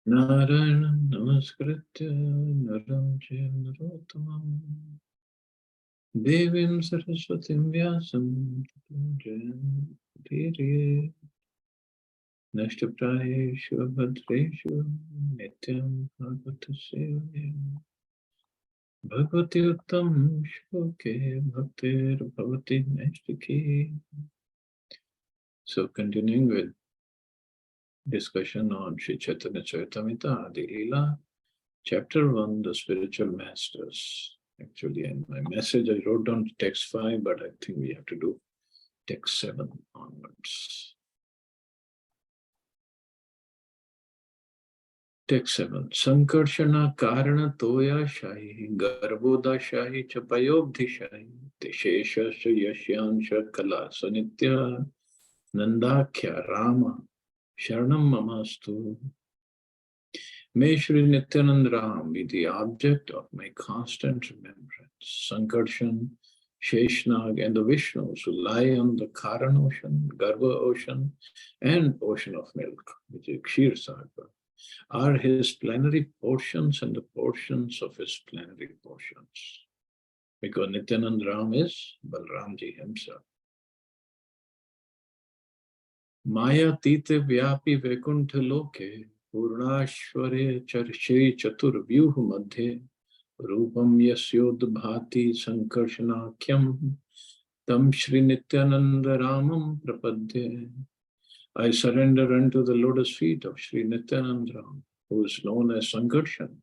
Narayanam namaskritya naram chaiva narottamam devim saraswatim vyasam tato jayam nashtaprayeshu bhadreshu nityam bhagavata sevayam bhagavati uttam shloke bhaktir bhavati naistiki. So continuing with discussion on Sri Chaitanya Charitamrita, Adi Lila, Chapter 1, The Spiritual Masters. Actually, in my message, I wrote down text 5, but I think we have to do text 7 onwards. Text 7. Sankarshana Karana Toya Shahi, Garbhoda Shahi, Chapayobdhi Shahi, Teshesha Yashyansha Kala Sanitya, Nandakya Rama, Sharanam Mamastu. May Shri Nityanand Ram be the object of my constant remembrance. Sankarshan, Sheshnag, and the Vishnus who lie on the Karan ocean, Garbha ocean, and ocean of milk, which is Kshir Sagar, are his plenary portions and the portions of his plenary portions. Because Nityanand Ram is Balramji himself. Maya Tite Vyapi Vaikuntha Loke, Purnashware Shri Chaturvyuh Madhe, Rupam Yasyodbhati Sankarshanakyam, Tam Shri Nityananda Ramam Prapadye. I surrender unto the lotus feet of Shri Nityananda Ram, who is known as Sankarshan,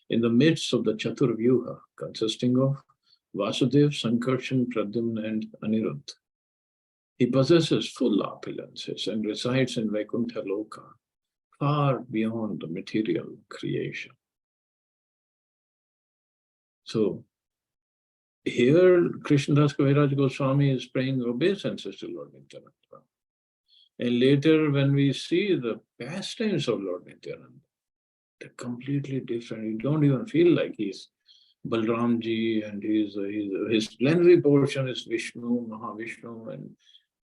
in the midst of the Chaturvyuha, consisting of Vasudev, Sankarshan, Pradyumna, and Aniruddha. He possesses full opulences and resides in Vaikuntha Loka, far beyond the material creation. So here, Krishnadas Kaviraj Goswami is paying obeisances to Lord Nityananda. And later, when we see the pastimes of Lord Nityananda, they're completely different. You don't even feel like he's Balramji, and his plenary portion is Vishnu, Mahavishnu, and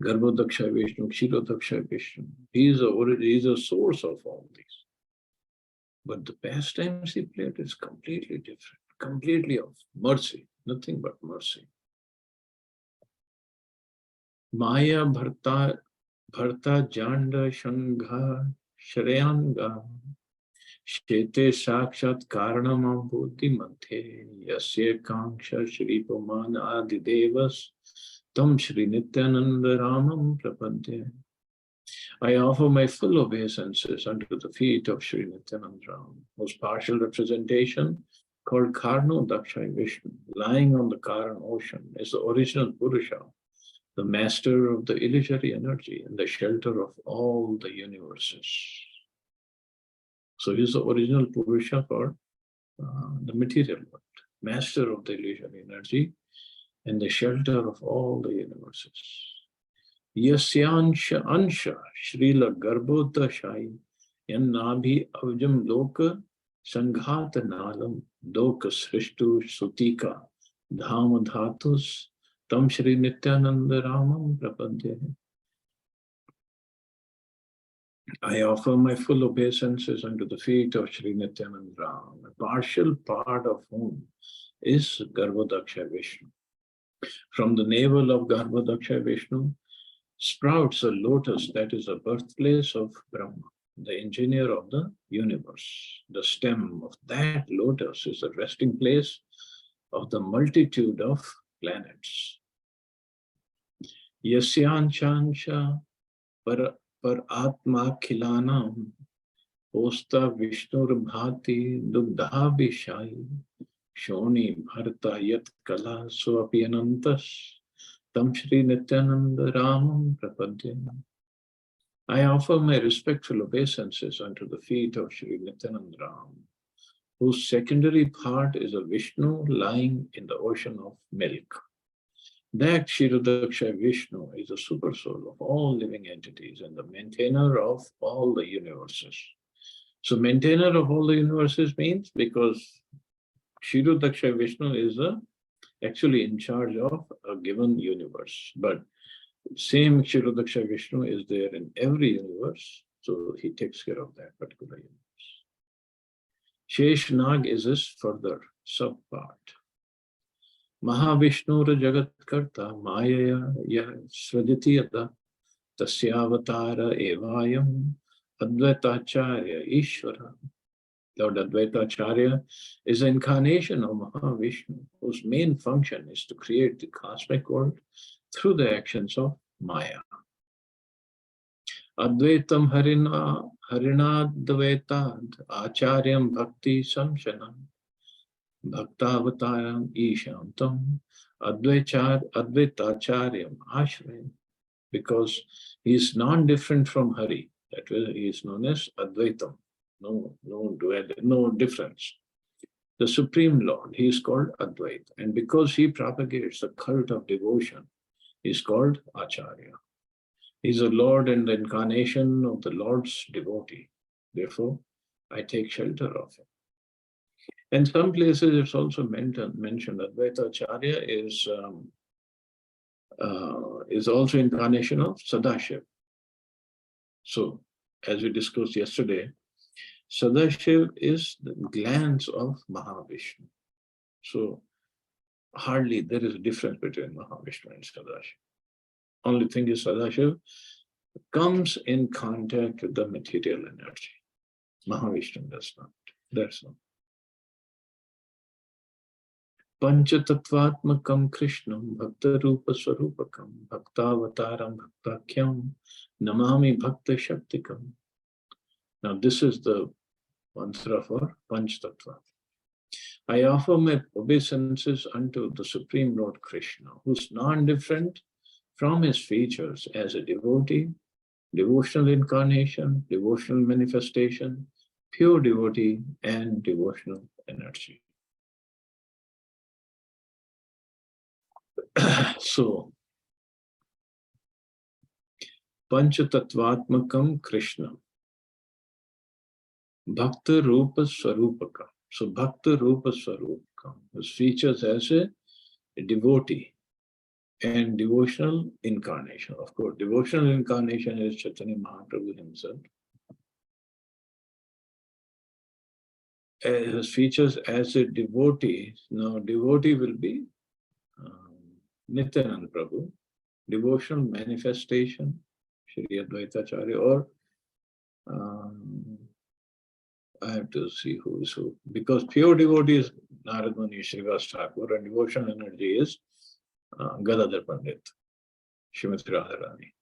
Garbhodaksha Vishnu, Kshirodaksha Vishnu. He's a source of all these. But the pastimes he played is completely different, completely of mercy, nothing but mercy. Maya Bharta Janda Shangha Shreyanga Shete Sakshat Karanam Buddhi Mate Yasya Kanksha Shri Pamana Adi Devas Tam Shri Nityananda Ramam Prapadye. I offer my full obeisances unto the feet of Shri Nityananda Ram, whose partial representation, called Karno Dakshai Vishnu, lying on the Karan ocean, is the original Purusha, the master of the illusory energy and the shelter of all the universes. So he is the original Purusha for the material world, master of the illusory energy and the shelter of all the universes. Yasyansha Ansha Srila Garbhota Shai Yannabhi Avjam Loka Sanghata Nalam Doka Srishtu Sutika Dhama Dhatus Tam Shri Nityananda Ramam Prapadye. I offer my full obeisances unto the feet of Shri Nityananda Ram, a partial part of whom is Garbhodaksha Vishnu. From the navel of Garbhodaksha Vishnu sprouts a lotus that is the birthplace of Brahma, the engineer of the universe. The stem of that lotus is the resting place of the multitude of planets. Yasyanchansha par Atma Khilanam Posta Vishnur Bhati Dugdha Vishai Shoni Bharta Yat Kala Swapi Anantas Tam Shri Nityananda Ramam Prapadye. I offer my respectful obeisances unto the feet of Shri Nityananda Ram, whose secondary part is a Vishnu lying in the ocean of milk. That Kshirodaksha Vishnu is the super soul of all living entities and the maintainer of all the universes. So maintainer of all the universes means because Kshirodaksha Vishnu is actually in charge of a given universe. But same Kshirodaksha Vishnu is there in every universe. So he takes care of that particular universe. Sheshnag is his further subpart. Mahavishnur Jagat Karta Maya Yah Srajati Yada Tasyavatara Evayam Advaitacharya Ishvara. Lord Advaitacharya is the incarnation of Mahavishnu, whose main function is to create the cosmic world through the actions of Maya. Advaitam Harinadvaitad Acharyam Bhakti Samshanam Bhaktavataram Ishantam Advaitacharyam Ashray, because he is non-different from Hari. That way he is known as Advaitam. No difference. The Supreme Lord, he is called Advait. And because he propagates the cult of devotion, he is called Acharya. He is the Lord and the incarnation of the Lord's devotee. Therefore, I take shelter of him. In some places, it's also mentioned Advaita Acharya is also incarnation of Sadashiv. So, as we discussed yesterday, Sadashiv is the glance of Mahavishnu. So, hardly there is a difference between Mahavishnu and Sadashiv. Only thing is Sadashiv comes in contact with the material energy. Mahavishnu does not. That's all. Panchatattvatmakam Krishnam Bhakta Rupa Swarupakam Bhaktavataram Bhaktakyam Namami Bhakta Shaktikam. Now this is the mantra for Panchatattva. I offer my obeisances unto the Supreme Lord Krishna, who is non-different from his features as a devotee, devotional incarnation, devotional manifestation, pure devotee, and devotional energy. So, Panchatattvatmakam Krishna, Bhakta Rupa Swarupakam. So, Bhakta Rupa Swarupakam, his features as a devotee and devotional incarnation. Of course, devotional incarnation is Chaitanya Mahaprabhu himself. His features as a devotee. Now, devotee will be Nityananda Prabhu, devotional manifestation, Shri Advaitacharya, or I have to see who is who, because pure devotee is Narad Muni, Srivas Thakur, and devotional energy is Gadadhar Pandit, Srimati Radharani.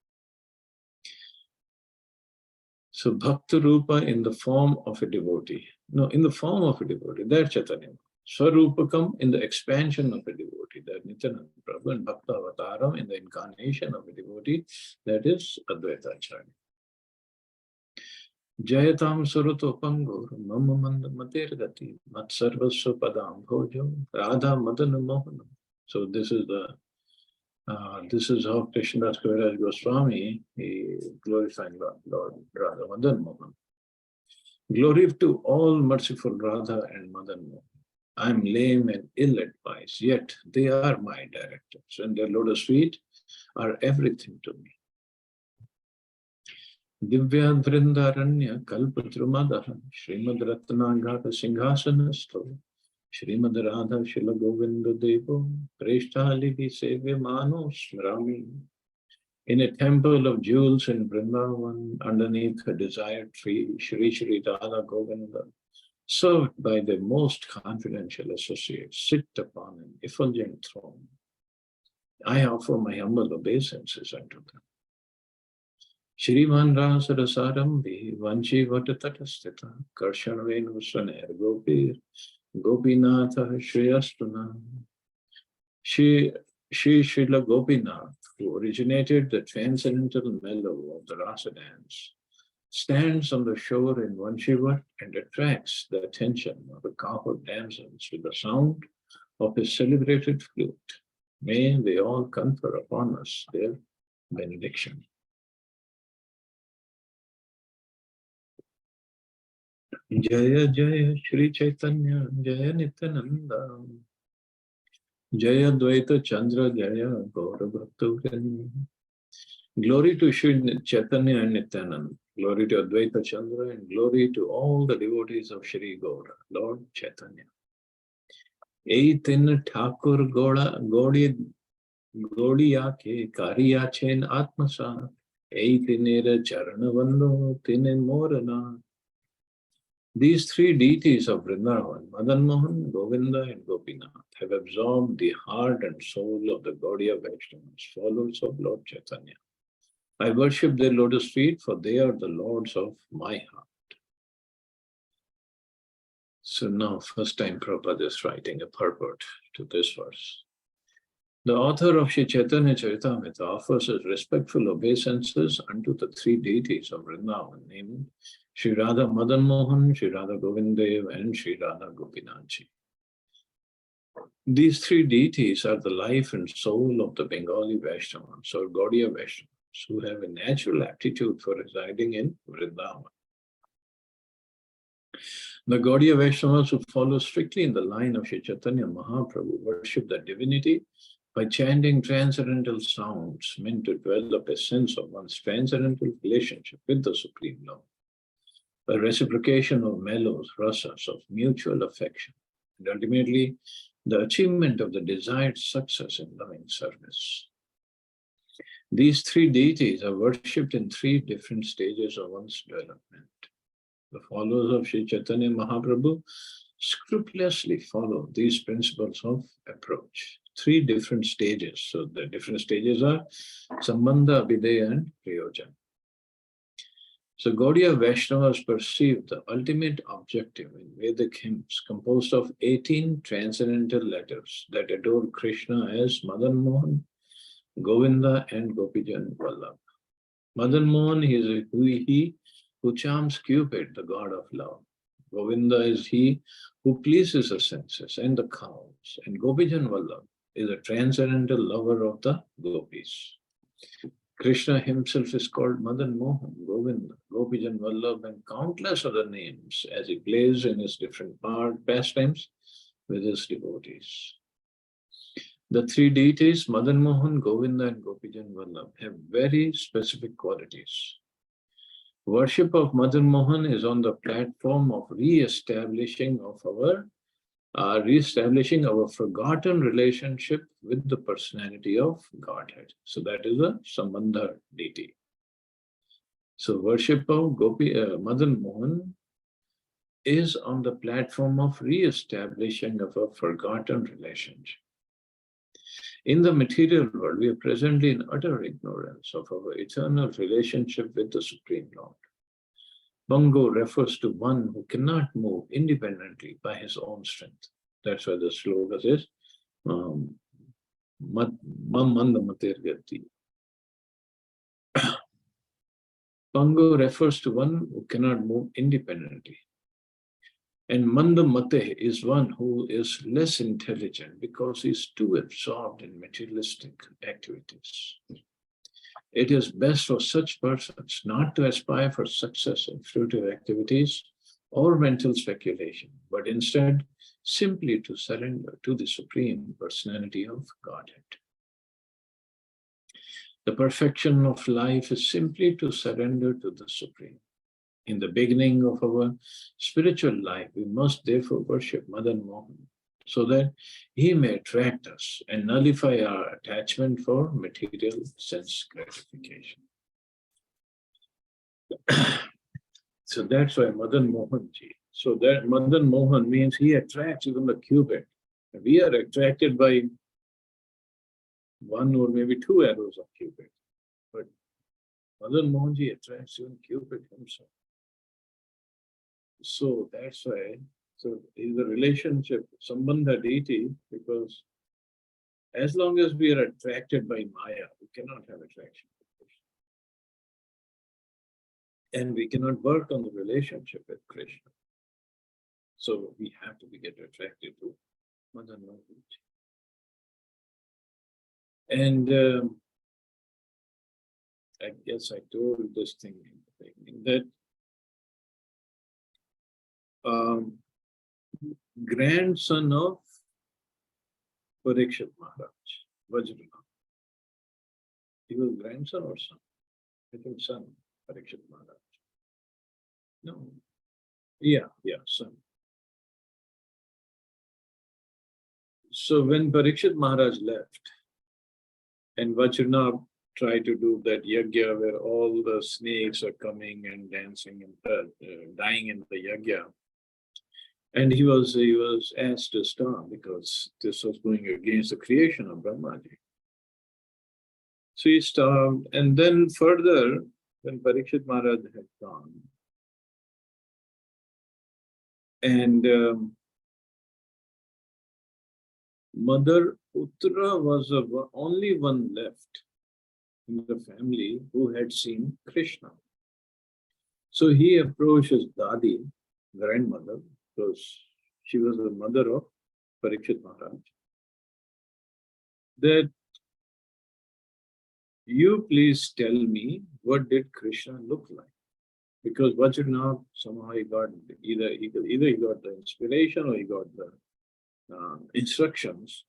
So Bhakta Rupa in the form of a devotee. No, in the form of a devotee, that's Chaitanya. Swarupakam in the expansion of a devotee, that Nityananda Prabhu, and Bhakta Avataram in the incarnation of a devotee, that is Advaita Acharya. Jayatam Suruto Pangur, Mama Matir Gati, Mat Sarvasva Padam Bhojo, Radha Madana Mohanam. So this is how Krishnadas Kaviraj Goswami, he glorified Lord Radha Madan Mohan. Glory to all merciful Radha and Madan Mohan. I am lame and ill-advised, yet they are my directors, and their lotus feet are everything to me. Divya Vrindaranya Kalpatrumadha Srimad Ratnagata Singhasanastho Srimad Radha Shila Govinda Devo Preshtali Sevya Mano Smrami. In a temple of jewels in Vrindavan, underneath a desired tree, Shri Shri Radha Govinda, served by their most confidential associates, sit upon an effulgent throne. I offer my humble obeisances unto them. Shriman Rasarasarambi, Vanchi Vatatatastita, Karshanvenu Swaner Gopir, Gopinatha Shriyastuna. She Srila Gopinath, who originated the transcendental mellow of the rasa dance, stands on the shore in Vanshivat and attracts the attention of the cowherd damsels with the sound of his celebrated flute. May they all confer upon us their benediction. Jaya Jaya Shri Chaitanya Jaya Nityananda Jaya Dvaita Chandra Jaya Gaura Bhakta. Glory to Shri Chaitanya and Nityananda. Glory to Advaita Chandra and glory to all the devotees of Shri Gaura, Lord Chaitanya. Ei tin Thakur Gaudiya ke Kariya Chen Atmasa. Ei tinere Charanavando tine Morana. These three deities of Vrindavan, Madan Mohan, Govinda, and Gopinath, have absorbed the heart and soul of the Gaudiya Vaishnavas, followers of Lord Chaitanya. I worship their lotus feet, for they are the lords of my heart. So now, first time Prabhupada is writing a purport to this verse. The author of Sri Chaitanya Charitamrita offers his respectful obeisances unto the three deities of Vrindavan, named Sri Radha Madan Mohan, Sri Radha Govindev, and Sri Radha Gopinathji. These three deities are the life and soul of the Bengali Vaishnavas or Gaudiya Vaishnavas, who have a natural aptitude for residing in Vrindavan. The Gaudiya Vaishnavas who follow strictly in the line of Sri Chaitanya Mahaprabhu worship the divinity by chanting transcendental sounds meant to develop a sense of one's transcendental relationship with the Supreme Lord. A reciprocation of mellows, rasas, of mutual affection, and ultimately the achievement of the desired success in loving service. These three deities are worshipped in three different stages of one's development. The followers of Sri Chaitanya Mahaprabhu scrupulously follow these principles of approach. Three different stages. So the different stages are Sambandha, Abhideya, and Prayojan. So Gaudiya Vaishnavas perceive the ultimate objective in Vedic hymns composed of 18 transcendental letters that adore Krishna as Madan Mohan, Govinda, and Gopijan Vallabh. Madan Mohan is he who charms Cupid, the god of love. Govinda is he who pleases the senses and the cows, and Gopijan Vallabh is a transcendental lover of the gopis. Krishna himself is called Madan Mohan, Govinda, Gopijan Vallabh, and countless other names as he plays in his different pastimes with his devotees. The three deities, Madan Mohan, Govinda, and Gopijan Vallabh, have very specific qualities. Worship of Madan Mohan is on the platform of re-establishing our forgotten relationship with the personality of Godhead. So that is a Sambandha deity. So worship of Madan Mohan is on the platform of re-establishing of a forgotten relationship. In the material world, we are presently in utter ignorance of our eternal relationship with the Supreme Lord. Bango refers to one who cannot move independently by his own strength. That's why the slogan says, Mam Manda Mater Gati. Bango refers to one who cannot move independently. And Manda Mate is one who is less intelligent because he is too absorbed in materialistic activities. It is best for such persons not to aspire for success in fruitive activities or mental speculation, but instead simply to surrender to the Supreme Personality of Godhead. The perfection of life is simply to surrender to the Supreme. In the beginning of our spiritual life, we must therefore worship Madan Mohan so that he may attract us and nullify our attachment for material sense gratification. So that's why Madan Mohan ji. So that Madan Mohan means he attracts even the Cupid. We are attracted by one or maybe two arrows of Cupid. But Madan Mohan ji attracts even Cupid himself. So that's why, so is a relationship, Sambandha deity, because as long as we are attracted by Maya, we cannot have attraction to Krishna. And we cannot work on the relationship with Krishna. So we have to get attracted to Madan Mohan. And I guess I told this thing in the beginning that grandson of Parikshit Maharaj, Vajranath. He was grandson or son? I think son, Parikshit Maharaj. No, yeah, son. So when Parikshit Maharaj left, and Vajranath tried to do that yajna where all the snakes are coming and dancing and dying in the yajna, and he was asked to stop because this was going against the creation of Brahmaji. So he stopped, and then further, when Parikshit Maharaj had gone, and Mother Uttara was the only one left in the family who had seen Krishna. So he approached his Dadi, grandmother, because she was the mother of Parikshit Maharaj, that you please tell me what did Krishna look like? Because Vajranath somehow he got either he got the inspiration or he got the instructions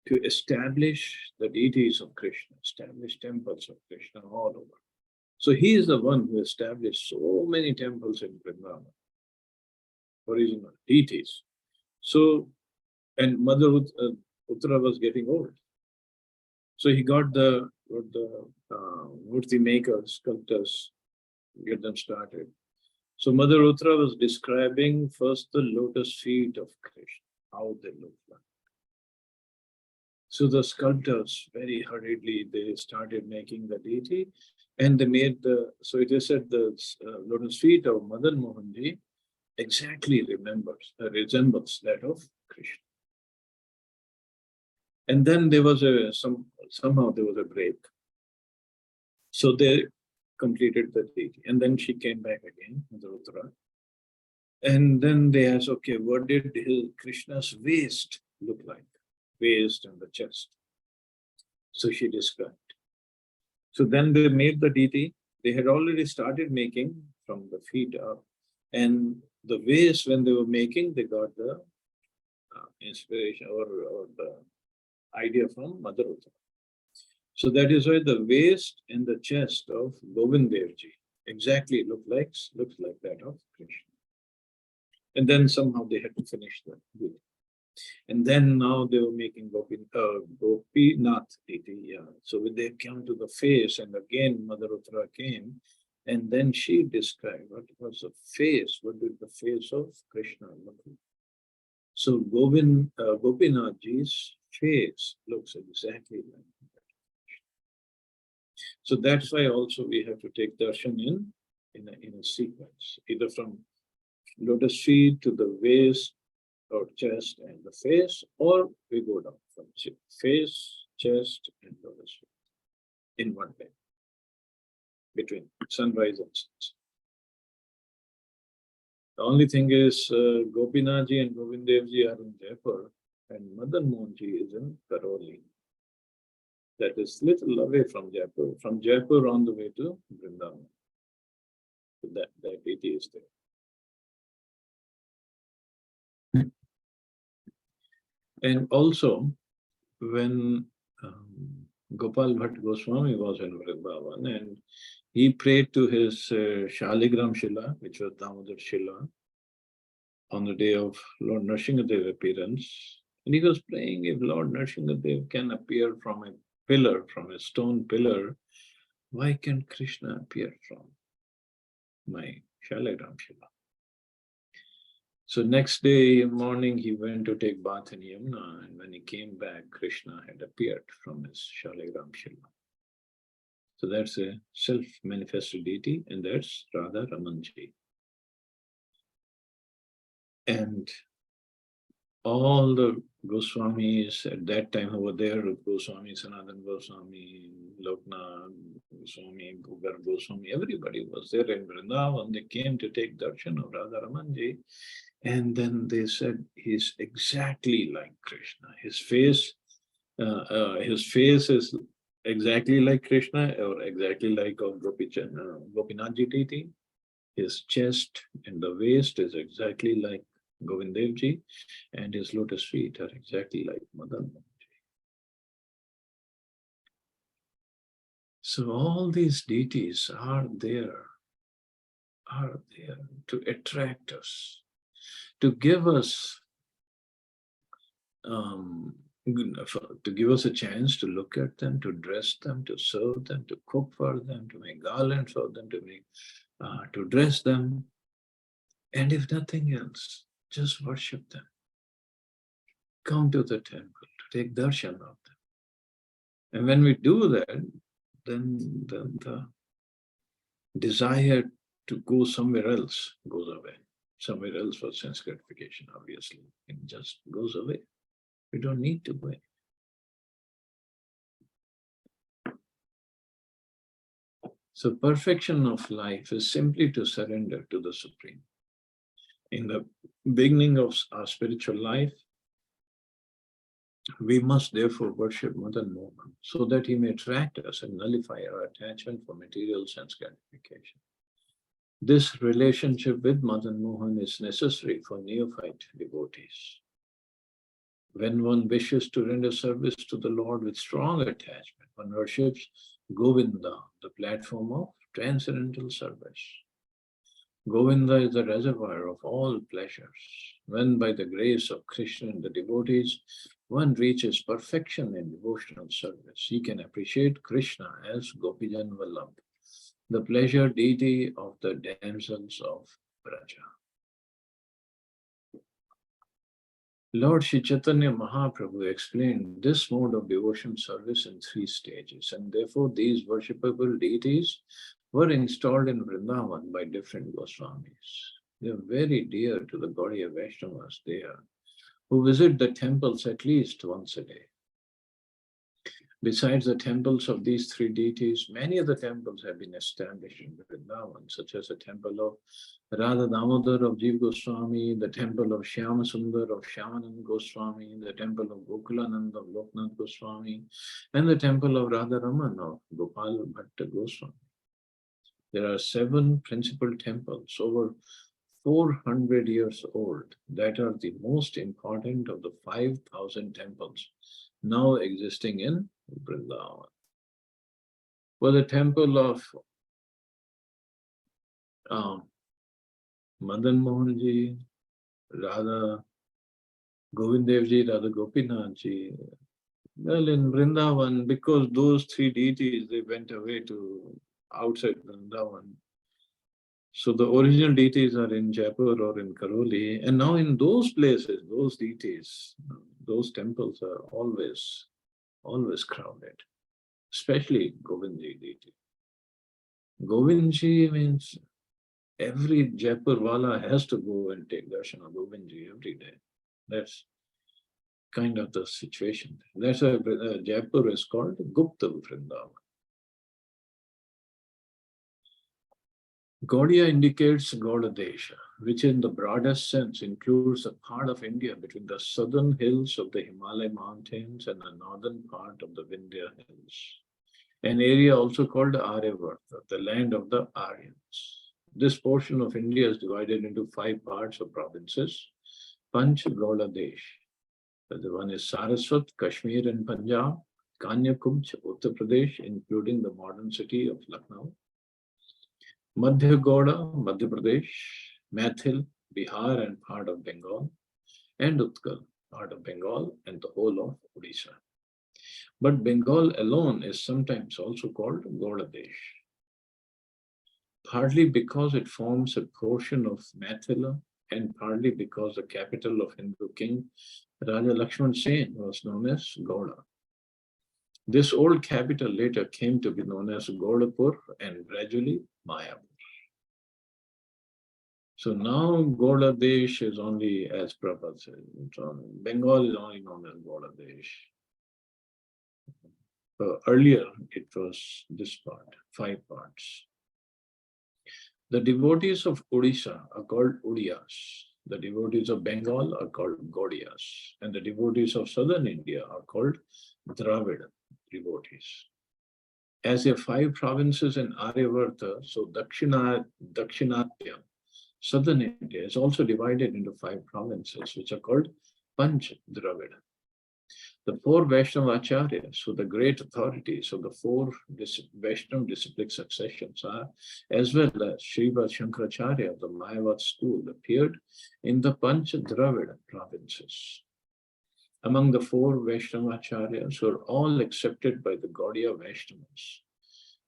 to establish the deities of Krishna, establish temples of Krishna all over. So he is the one who established so many temples in Vrindavan, original deities. So, and Mother Uttara was getting old. So he got the murti makers, sculptors, get them started. So Mother Uttara was describing first the lotus feet of Krishna, how they look like. So the sculptors very hurriedly, they started making the deity, and they made so it is said the lotus feet of Madan Mohanji exactly resembles that of Krishna. And then there was somehow there was a break. So they completed the deity, and then she came back again, Mother Uttara. And then they asked, okay, what did Krishna's waist look like? Waist and the chest. So she described. So then they made the deity. They had already started making from the feet up. And the waist, when they were making, they got the inspiration or the idea from Mother Uttara. So that is why the waist and the chest of Govind Dev Ji exactly looks like that of Krishna. And then somehow they had to finish the deity. And then now they were making Gopinath deity. Yeah. So when they came to the face, and again Mother Uttara came, and then she described what was the face, what did the face of Krishna look like. So Gopinath Ji's face looks exactly like that. So that's why also we have to take darshan in a sequence, either from lotus feet to the waist or chest and the face, or we go down from face, chest, and lotus feet in one day, between sunrise and sunset. The only thing is Gopinath Ji and Govind Dev Ji are in Jaipur, and Madan Mohan Ji is in Karoli. That is little away from Jaipur. From Jaipur on the way to Vrindavan. So that deity is there. And also, when Gopal Bhatt Goswami was in Vrindavan, and he prayed to his Shaligram Shila, which was Damodar Shila, on the day of Lord Nrsimhadev appearance. And he was praying, if Lord Nrsimhadev can appear from a pillar, from a stone pillar, why can Krishna appear from my Shaligram Shila? So next day morning, he went to take bath in Yamuna, and when he came back, Krishna had appeared from his Shaligram Shila. So that's a self-manifested deity, and that's Radha Ramanji. And all the Goswamis at that time who were there, Goswami, Sanatan Goswami, Loknath Goswami, Bhugar Goswami, everybody was there in Vrindavan. They came to take darshan of Radha Ramanji. And then they said, he's exactly like Krishna. His face is exactly like Krishna, or exactly like of Gopinath Ji deity. His chest and the waist is exactly like Govind Dev Ji, and his lotus feet are exactly like Madan Mohan Ji. So all these deities are there to attract us, to give us to give us a chance to look at them, to dress them, to serve them, to cook for them, to make garlands for them, to dress them, and if nothing else, just worship them. Come to the temple to take darshan of them. And when we do that, then the desire to go somewhere else goes away. Somewhere else for sense gratification, obviously. It just goes away. We don't need to go. So perfection of life is simply to surrender to the Supreme. In the beginning of our spiritual life, we must therefore worship Madan Mohan so that he may attract us and nullify our attachment for material sense gratification. This relationship with Madan Mohan is necessary for neophyte devotees. When one wishes to render service to the Lord with strong attachment, one worships Govinda, the platform of transcendental service. Govinda is the reservoir of all pleasures. When by the grace of Krishna and the devotees, one reaches perfection in devotional service, he can appreciate Krishna as Gopijan Vallabh, the pleasure deity of the damsels of Braja. Lord Sri Chaitanya Mahaprabhu explained this mode of devotion service in 3 stages, and therefore these worshipable deities were installed in Vrindavan by different Goswamis. They are very dear to the Gaudiya Vaishnavas there, who visit the temples at least once a day. Besides the temples of these 3 deities, many other temples have been established in Vrindavan, such as the temple of Radha Damodar of Jiva Goswami, the temple of Shyama Sundar of Shyamanand Goswami, the temple of Gokulanand of Loknath Goswami, and the temple of Radha Raman of Gopal Bhatta Goswami. There are 7 principal temples over 400 years old that are the most important of the 5,000 temples now existing in Vrindavan. For the temple of Madan Mohan ji, Radha Govindev ji, Radha Gopinath ji, well, in Vrindavan, because those 3 deities, they went away to outside Vrindavan. So the original deities are in Jaipur or in Karoli, and now in those places, those deities, those temples are always crowded, especially Govindji deity. Govindji means every Jaipur wala has to go and take darshan of Govindji every day. That's kind of the situation. That's why Jaipur is called Gupta Vrindavan. Gaudiya indicates Gaudadesha, which in the broadest sense includes a part of India between the southern hills of the Himalaya mountains and the northern part of the Vindhya hills. An area also called Aryavarta, the land of the Aryans. This portion of India is divided into 5 parts or provinces. Panch Gaudadesh. The one is Saraswat, Kashmir and Punjab, Kanyakumj, Uttar Pradesh, including the modern city of Lucknow, Madhya Gauda, Madhya Pradesh, Maithil, Bihar and part of Bengal, and Utkal, part of Bengal and the whole of Odisha. But Bengal alone is sometimes also called Gaudadesh, partly because it forms a portion of Maithila and partly because the capital of Hindu king Raja Lakshman Sen was known as Gauda. This old capital later came to be known as Gaudapur and gradually Mayapur. So now Gaudadesh is only, as Prabhupada said, Bengal is only known as Gaudadesh. Earlier it was this part, 5 parts. The devotees of Odisha are called Odiyas. The devotees of Bengal are called Gaudiyas. And the devotees of southern India are called Dravida devotees. As there are 5 provinces in Aryavarta, so Dakshinatya, southern India, is also divided into 5 provinces, which are called Panch Dravida. The four Vaishnava Acharyas, so the great authorities of the four Vaishnava disciplic successions are, as well as Srila Shankaracharya of the Mayavad school, appeared in the Panch Dravida provinces. Among the four Vaishnava Acharyas who are all accepted by the Gaudiya Vaishnavas,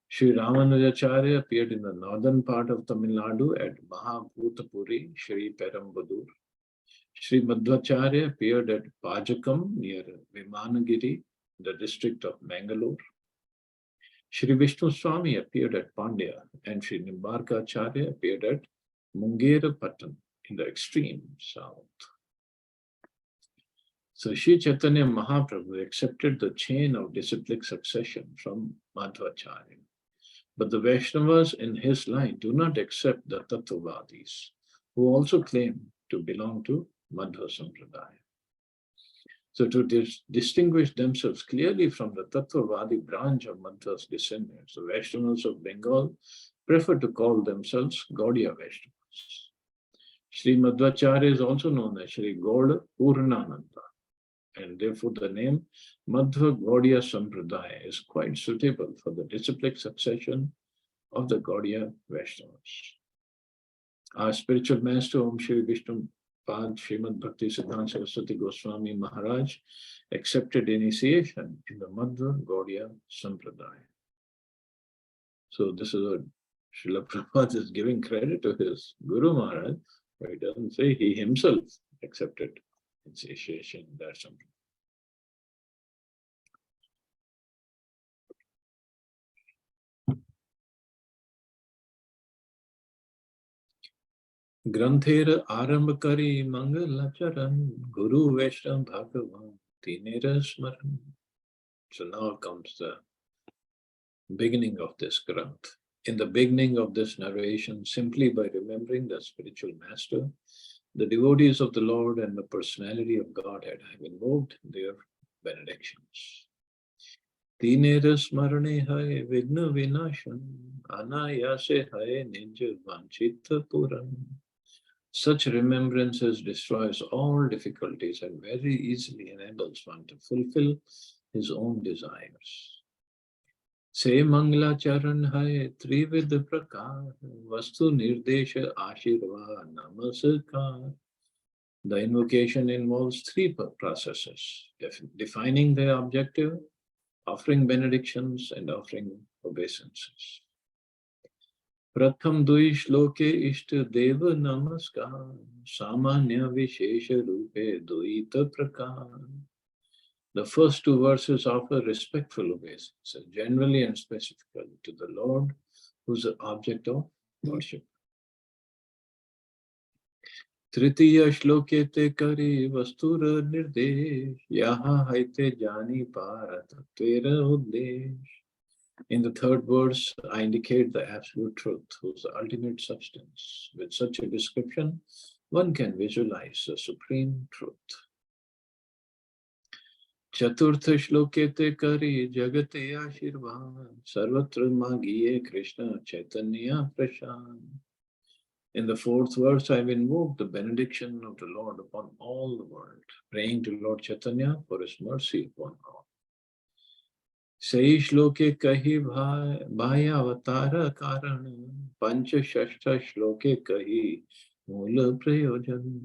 Sri Ramanujacharya appeared in the northern part of Tamil Nadu at Mahabhutapuri, Sri Perambadur. Sri Madhvacharya appeared at Pajakam near Vimanagiri, the district of Mangalore. Sri Vishnu Swami appeared at Pandya, and Sri Nimbarka Acharya appeared at Mungerapattam in the extreme south. So Sri Chaitanya Mahaprabhu accepted the chain of disciplic succession from Madhvacharya. But the Vaishnavas in his line do not accept the Tattvavadis, who also claim to belong to Madhva Sampradaya. So to distinguish themselves clearly from the Tattvavadi branch of Madhva's descendants, the Vaishnavas of Bengal prefer to call themselves Gaudiya Vaishnavas. Sri Madhvacharya is also known as Sri Gauda Purnananda, and therefore the name Madhva Gaudiya Sampradaya is quite suitable for the disciplic succession of the Gaudiya Vaishnavas. Our spiritual master, Om Shri Vishnu Pad Srimad Bhakti Siddhanta Saraswati Goswami Maharaj, accepted initiation in the Madhva Gaudiya Sampradaya. So this is what Srila Prabhupada is giving credit to his Guru Maharaj, but he doesn't say he himself accepted initiation in that Sampradaya. ग्रंथेर आरंभ करी मंगल चरण Guru वैष्णव भगवान तीनेर स्मरण. So now comes the beginning of this granth. In the beginning of this narration, simply by remembering the spiritual master, the devotees of the Lord and the personality of Godhead have invoked their benedictions. Tinera smarane hai vigna vinashan anayase hai ninja vanchita puran. Such remembrances destroys all difficulties and very easily enables one to fulfill his own desires. Se mangla charan hai trivid prakar vastu nirdesha ashirva namaskar. The invocation involves three processes: defining the objective, offering benedictions, and offering obeisances. Pratham dui shloke ishta deva namaskar samanya vishesha rupe duita prakar. The first two verses offer respectful obeisances, generally and specifically to the Lord, who is the object of worship. Tritiya shloke te kari vastura nirdesh yaha haite jani para tatvera uddesh. In the third verse, I indicate the absolute truth, who is the ultimate substance. With such a description, one can visualize the supreme truth. Chaturtha shloke te kari jagate ashirvan sarvatra magiye Krishna chaitanya prashan. In the fourth verse, I have invoked the benediction of the Lord upon all the world, praying to Lord Chaitanya for his mercy upon all. Sei shloke kahi bhaya avatara karana pancha shashta shloke kahi mula prayojan.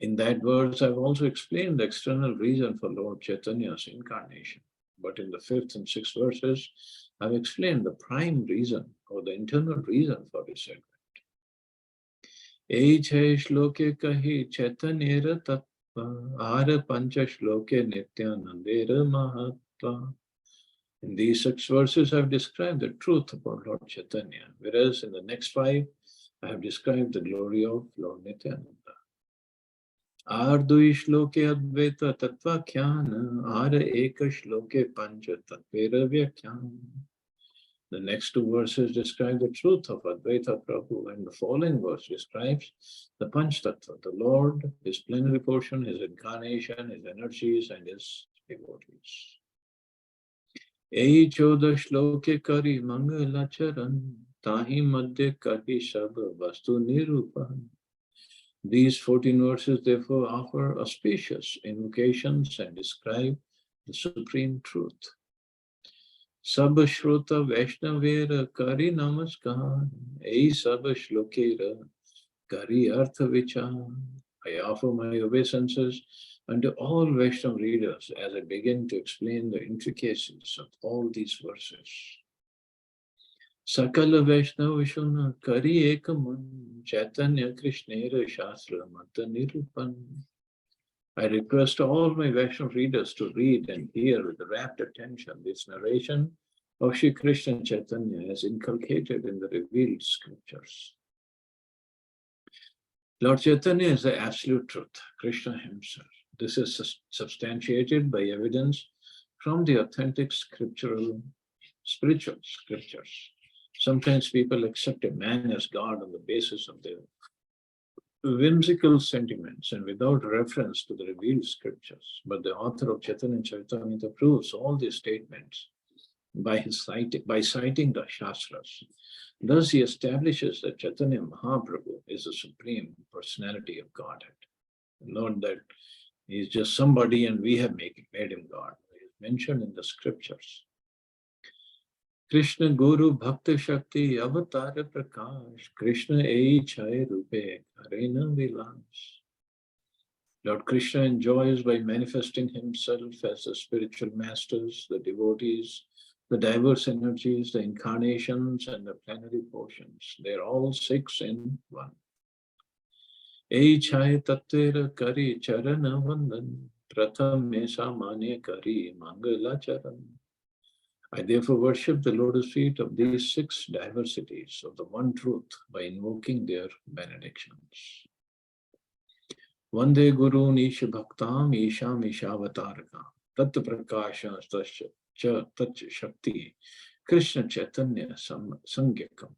In that verse, I've also explained the external reason for Lord Chaitanya's incarnation. But in the fifth and sixth verses, I've explained the prime reason or the internal reason for his advent. Eichai shloke kahi chaitanyera tattva ara pancha shloke nityanandera mahatva. In these 6 verses, I've described the truth about Lord Chaitanya, whereas in the next 5, I have described the glory of Lord Nityananda. Ardui shloke advaita tattva khyana, ara eka shloke pancha tattvera vyakhyana. The next 2 verses describe the truth of Advaita Prabhu, and the following verse describes the Panch Tattva, the Lord, his plenary portion, his incarnation, his energies, and his devotees. Ei choda shloke kari mangala charan, tahi madhya kahi sab vastu nirupan. These 14 verses therefore offer auspicious invocations and describe the supreme truth. Sab Shrota Vaishnavera Kari Namaskar, Ei Sab Shlokera Kari Artha Vichar. I offer my obeisances unto all Vaishnava readers as I begin to explain the intricacies of all these verses. Sakala Vaishnava Vishuna Kari Ekaman Chaitanya Krishnera Shastra Mata Nirupan. I request all my Vaishnava readers to read and hear with rapt attention this narration of Shri Krishna Chaitanya as inculcated in the revealed scriptures. Lord Chaitanya is the absolute truth, Krishna himself. This is substantiated by evidence from the authentic spiritual scriptures. Sometimes people accept a man as God on the basis of their whimsical sentiments and without reference to the revealed scriptures. But the author of Chaitanya Charitamrita proves all these statements by citing the Shastras. Thus, he establishes that Chaitanya Mahaprabhu is the Supreme Personality of Godhead. Not that he is just somebody and we have made him God. He is mentioned in the scriptures. Krishna Guru Bhakta Shakti Avatar Prakash Krishna Ei Chai Rupe Karena Vilas. Lord Krishna enjoys by manifesting himself as the spiritual masters, the devotees, the diverse energies, the incarnations, and the plenary portions. They're all six in one. Ei Chai Tattera Kari Charana Vandan Pratham Mesa Mane Kari Mangala Charan. I therefore worship the lotus feet of these six diversities of the one truth by invoking their benedictions. Vande Guru Nisha Bhaktam Isham Ishavataraka Tat Prakasha Tat Shakti Krishna Chaitanya Sangyakam.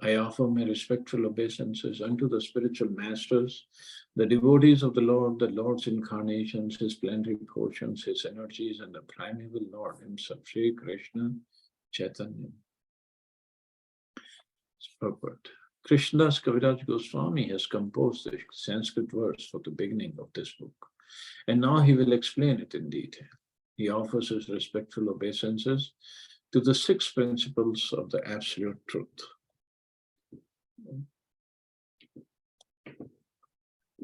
I offer my respectful obeisances unto the spiritual masters, the devotees of the Lord's incarnations, his plenary portions, his energies, and the primeval Lord himself, Sri Krishna Chaitanya. Purport. Krishnadas Kaviraj Goswami has composed the Sanskrit verse for the beginning of this book, and now he will explain it in detail. He offers his respectful obeisances to the six principles of the absolute truth.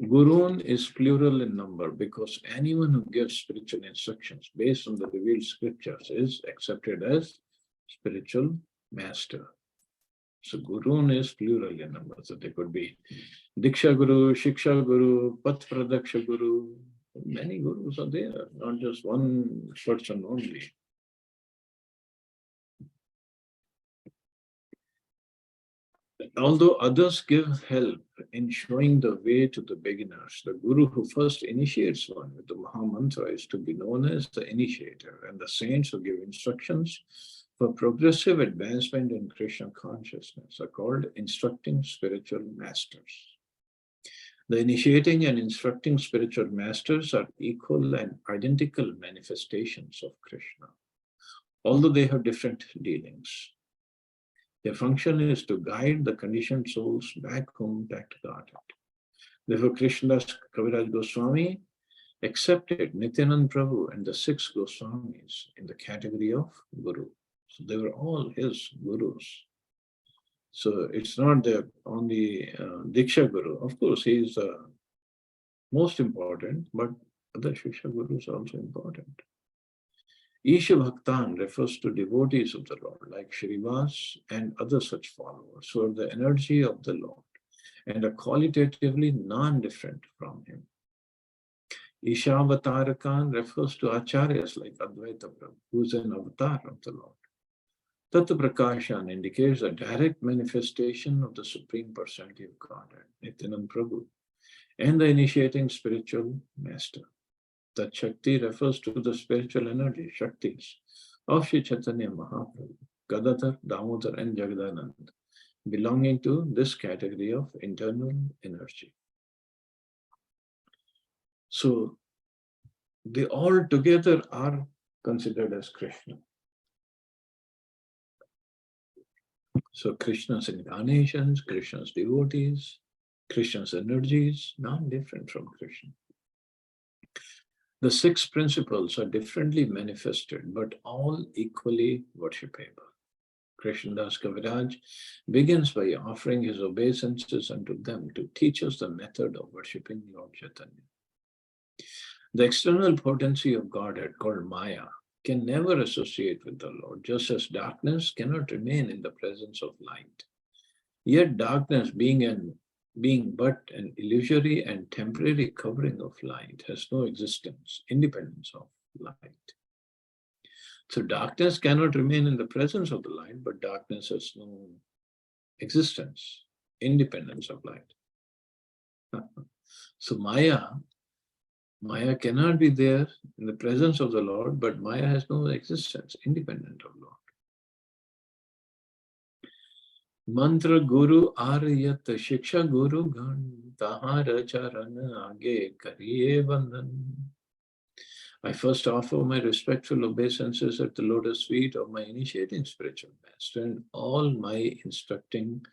Gurun is plural in number because anyone who gives spiritual instructions based on the revealed scriptures is accepted as spiritual master. So Gurun is plural in number. So there could be Diksha Guru, Shiksha Guru, Path Pradaksha Guru. Many gurus are there, not just one person only. Although others give help in showing the way to the beginners, the Guru who first initiates one with the Maha Mantra is to be known as the initiator, and the saints who give instructions for progressive advancement in Krishna consciousness are called instructing spiritual masters. The initiating and instructing spiritual masters are equal and identical manifestations of Krishna, although they have different dealings. Their function is to guide the conditioned souls back home, back to Godhead. Therefore, Krishnadas Kaviraj Goswami accepted Nityanand Prabhu and the six Goswamis in the category of Guru. So they were all his Gurus. So it's not the only Diksha Guru. Of course, he is the most important, but other Shiksha Gurus are also important. Isha Bhaktan refers to devotees of the Lord, like Shrivas and other such followers, who are the energy of the Lord and are qualitatively non-different from him. Ishavatarakan refers to acharyas like Advaita Prabhu, who is an avatar of the Lord. Tattva Prakashan indicates a direct manifestation of the Supreme Personality of Godhead, Nityanand Prabhu, and the initiating spiritual master. Tat Shakti refers to the spiritual energy, Shaktis, of Sri Chaitanya Mahaprabhu, Gadadhar, Damodar, and Jagadanand, belonging to this category of internal energy. So they all together are considered as Krishna. So Krishna's incarnations, Krishna's devotees, Krishna's energy is not different from Krishna. The six principles are differently manifested, but all equally worshipable. Krishnadas Kaviraj begins by offering his obeisances unto them to teach us the method of worshipping Lord Chaitanya. The external potency of Godhead, called Maya, can never associate with the Lord, just as darkness cannot remain in the presence of light. Yet darkness, being but an illusory and temporary covering of light, has no existence, independence of light. So darkness cannot remain in the presence of the light, but darkness has no existence, independence of light. So Maya cannot be there in the presence of the Lord, but Maya has no existence, independent of Lord. Mantra Guru Aryat Shiksha Guru Gan Tahara Charana Age Kariye Bandhan. I first offer my respectful obeisances at the lotus feet of my initiating spiritual master and all my instructing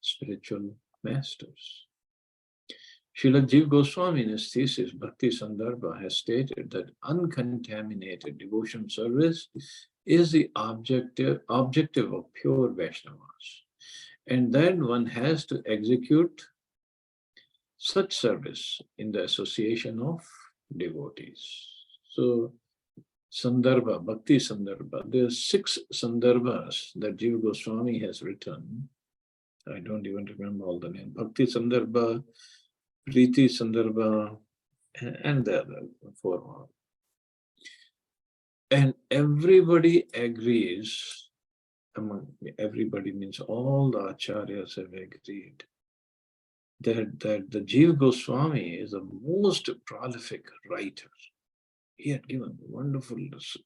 spiritual masters. Srila Jiva Goswami in his thesis, Bhakti Sandarbha, has stated that uncontaminated devotion service is the objective of pure Vaishnavas, and then one has to execute such service in the association of devotees. So, Sandarbha, Bhakti Sandarbha, there are 6 Sandarbhas that Jiva Goswami has written. I don't even remember all the names. Bhakti Sandarbha, Priti Sandarbha, and the other 4 more. And everybody agrees, everybody means all the acharyas have agreed, that the Jiva Goswami is the most prolific writer. He had given wonderful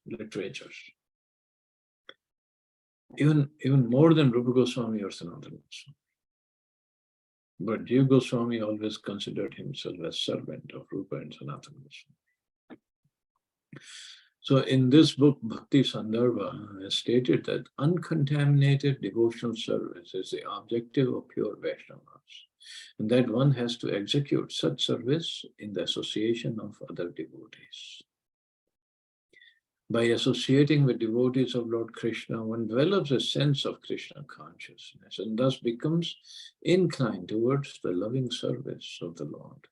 literatures, even more than Rupa Goswami or Sanatana Goswami. But Jiva Goswami always considered himself as servant of Rupa and Sanatana Goswami. So in this book, Bhakti Sandarbha has stated that uncontaminated devotional service is the objective of pure Vaishnavas, and that one has to execute such service in the association of other devotees. By associating with devotees of Lord Krishna, one develops a sense of Krishna consciousness and thus becomes inclined towards the loving service of the Lord.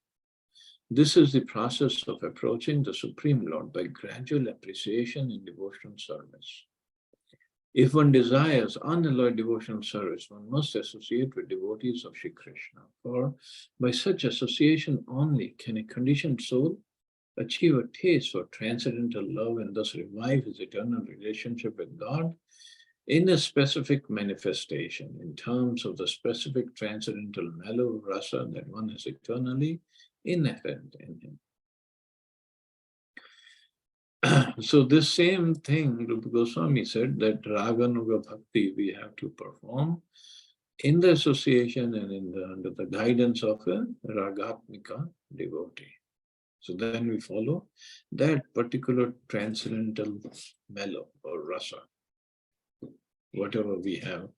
This is the process of approaching the Supreme Lord by gradual appreciation in devotional service. If one desires unalloyed devotional service, one must associate with devotees of Shri Krishna, for by such association only can a conditioned soul achieve a taste for transcendental love and thus revive his eternal relationship with God in a specific manifestation in terms of the specific transcendental mellow rasa that one is eternally inherent in him. So this same thing, Rupa Goswami said that Raganuga Bhakti we have to perform in the association and under the guidance of a Ragatmika devotee. So then we follow that particular transcendental mellow or rasa, whatever we have,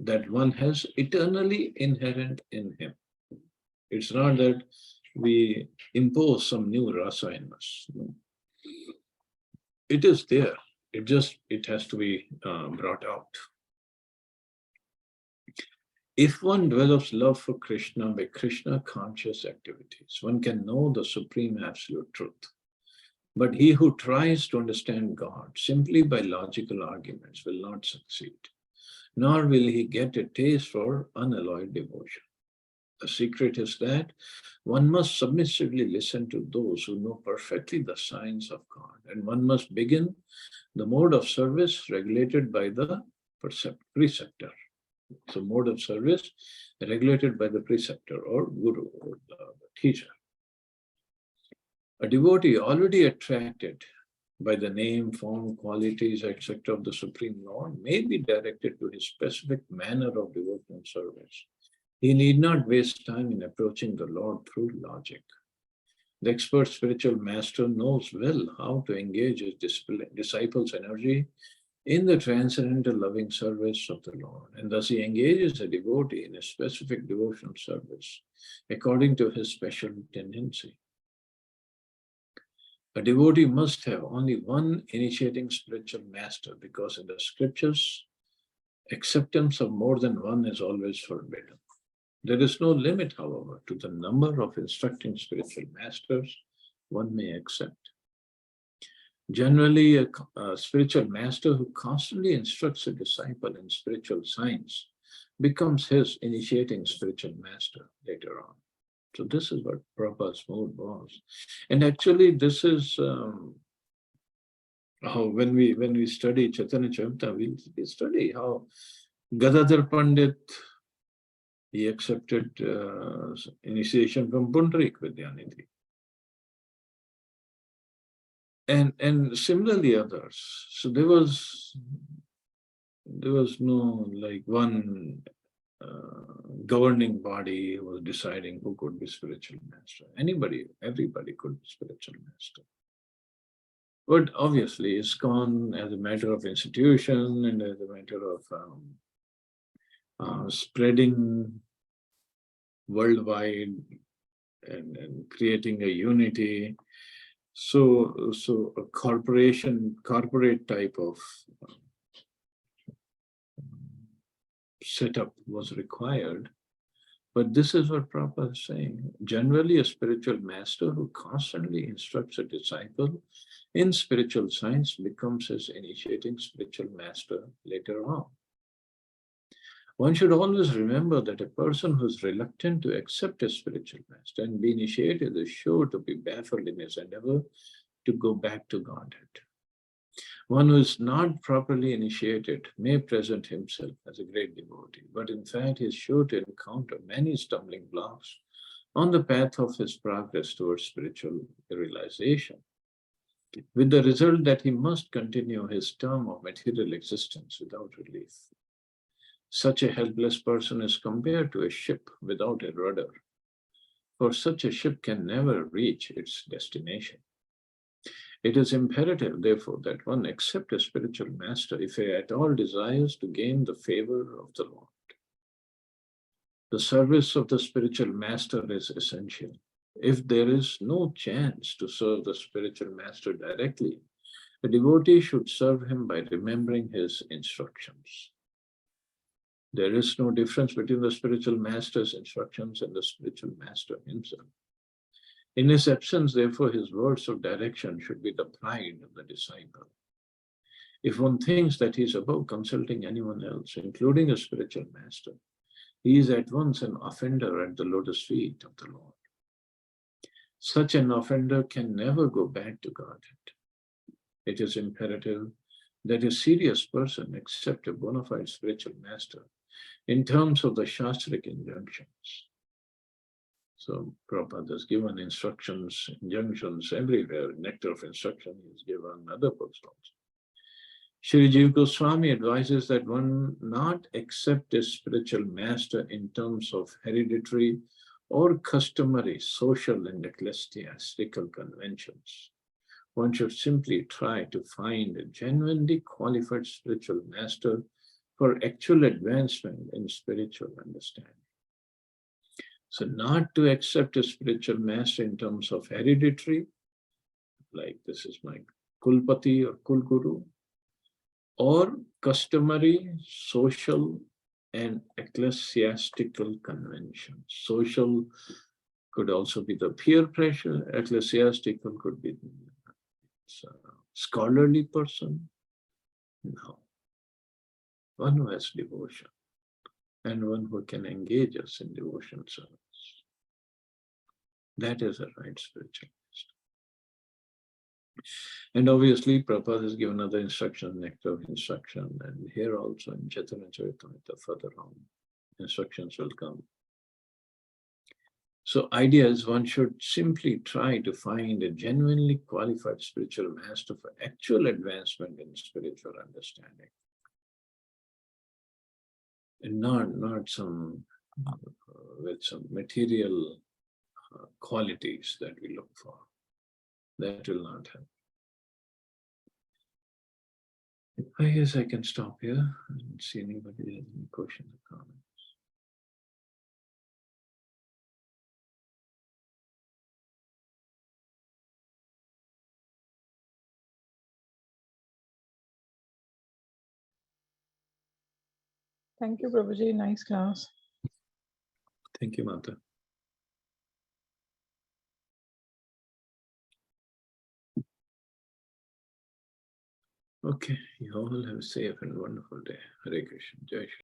that one has eternally inherent in him. It's not that we impose some new rasa in us. No. It is there. It has to be brought out. If one develops love for Krishna by Krishna conscious activities, one can know the supreme absolute truth. But he who tries to understand God simply by logical arguments will not succeed, nor will he get a taste for unalloyed devotion. The secret is that one must submissively listen to those who know perfectly the science of God, and one must begin the mode of service regulated by the preceptor. So mode of service regulated by the preceptor or guru or the teacher. A devotee already attracted by the name, form, qualities, etc. of the Supreme Lord may be directed to his specific manner of devotional service. He need not waste time in approaching the Lord through logic. The expert spiritual master knows well how to engage his disciples' energy in the transcendental loving service of the Lord, and thus he engages a devotee in a specific devotional service according to his special tendency. A devotee must have only one initiating spiritual master, because in the scriptures, acceptance of more than one is always forbidden. There is no limit, however, to the number of instructing spiritual masters one may accept. Generally, a spiritual master who constantly instructs a disciple in spiritual science becomes his initiating spiritual master later on. So this is what Prabhupada's mood was. And actually, this is how when we study Chaitanya Charitamrita, we study how Gadadhar Pandit, he accepted initiation from Pundarik Vidyanidhi. And similarly others. So there was no like one governing body who was deciding who could be spiritual master. Everybody could be spiritual master. But obviously, ISKCON as a matter of institution and as a matter of spreading worldwide and creating a unity. So a corporate type of setup was required. But this is what Prabhupada is saying. Generally, a spiritual master who constantly instructs a disciple in spiritual science becomes his initiating spiritual master later on. One should always remember that a person who is reluctant to accept a spiritual master and be initiated is sure to be baffled in his endeavor to go back to Godhead. One who is not properly initiated may present himself as a great devotee, but in fact he is sure to encounter many stumbling blocks on the path of his progress towards spiritual realization, with the result that he must continue his term of material existence without relief. Such a helpless person is compared to a ship without a rudder, for such a ship can never reach its destination. It is imperative, therefore, that one accept a spiritual master if he at all desires to gain the favor of the Lord. The service of the spiritual master is essential. If there is no chance to serve the spiritual master directly, a devotee should serve him by remembering his instructions. There is no difference between the spiritual master's instructions and the spiritual master himself. In his absence, therefore, his words of direction should be the pride of the disciple. If one thinks that he is above consulting anyone else, including a spiritual master, he is at once an offender at the lotus feet of the Lord. Such an offender can never go back to Godhead. It is imperative that a serious person accept a bona fide spiritual master in terms of the Shastric injunctions. So Prabhupada has given instructions, injunctions everywhere. Nectar of Instruction is given, other books also. Shri Jiva Goswami advises that one not accept a spiritual master in terms of hereditary or customary social and ecclesiastical conventions. One should simply try to find a genuinely qualified spiritual master for actual advancement in spiritual understanding. So not to accept a spiritual master in terms of hereditary, like this is my Kulpati or Kulguru, or customary, social, and ecclesiastical conventions. Social could also be the peer pressure, ecclesiastical could be the scholarly person. No. One who has devotion and one who can engage us in devotion service. That is a right spiritual master. And obviously, Prabhupada has given other instructions, nectar of instruction, and here also in Chaitanya Charitamrita, further on, instructions will come. So idea is one should simply try to find a genuinely qualified spiritual master for actual advancement in spiritual understanding. And not some with some material qualities that we look for. That will not help. I guess I can stop here. I don't see anybody has any questions or comments. Thank you, Prabhuji. Nice class. Thank you, Mata. Okay, you all have a safe and wonderful day. Hare Krishna. Jai Shri.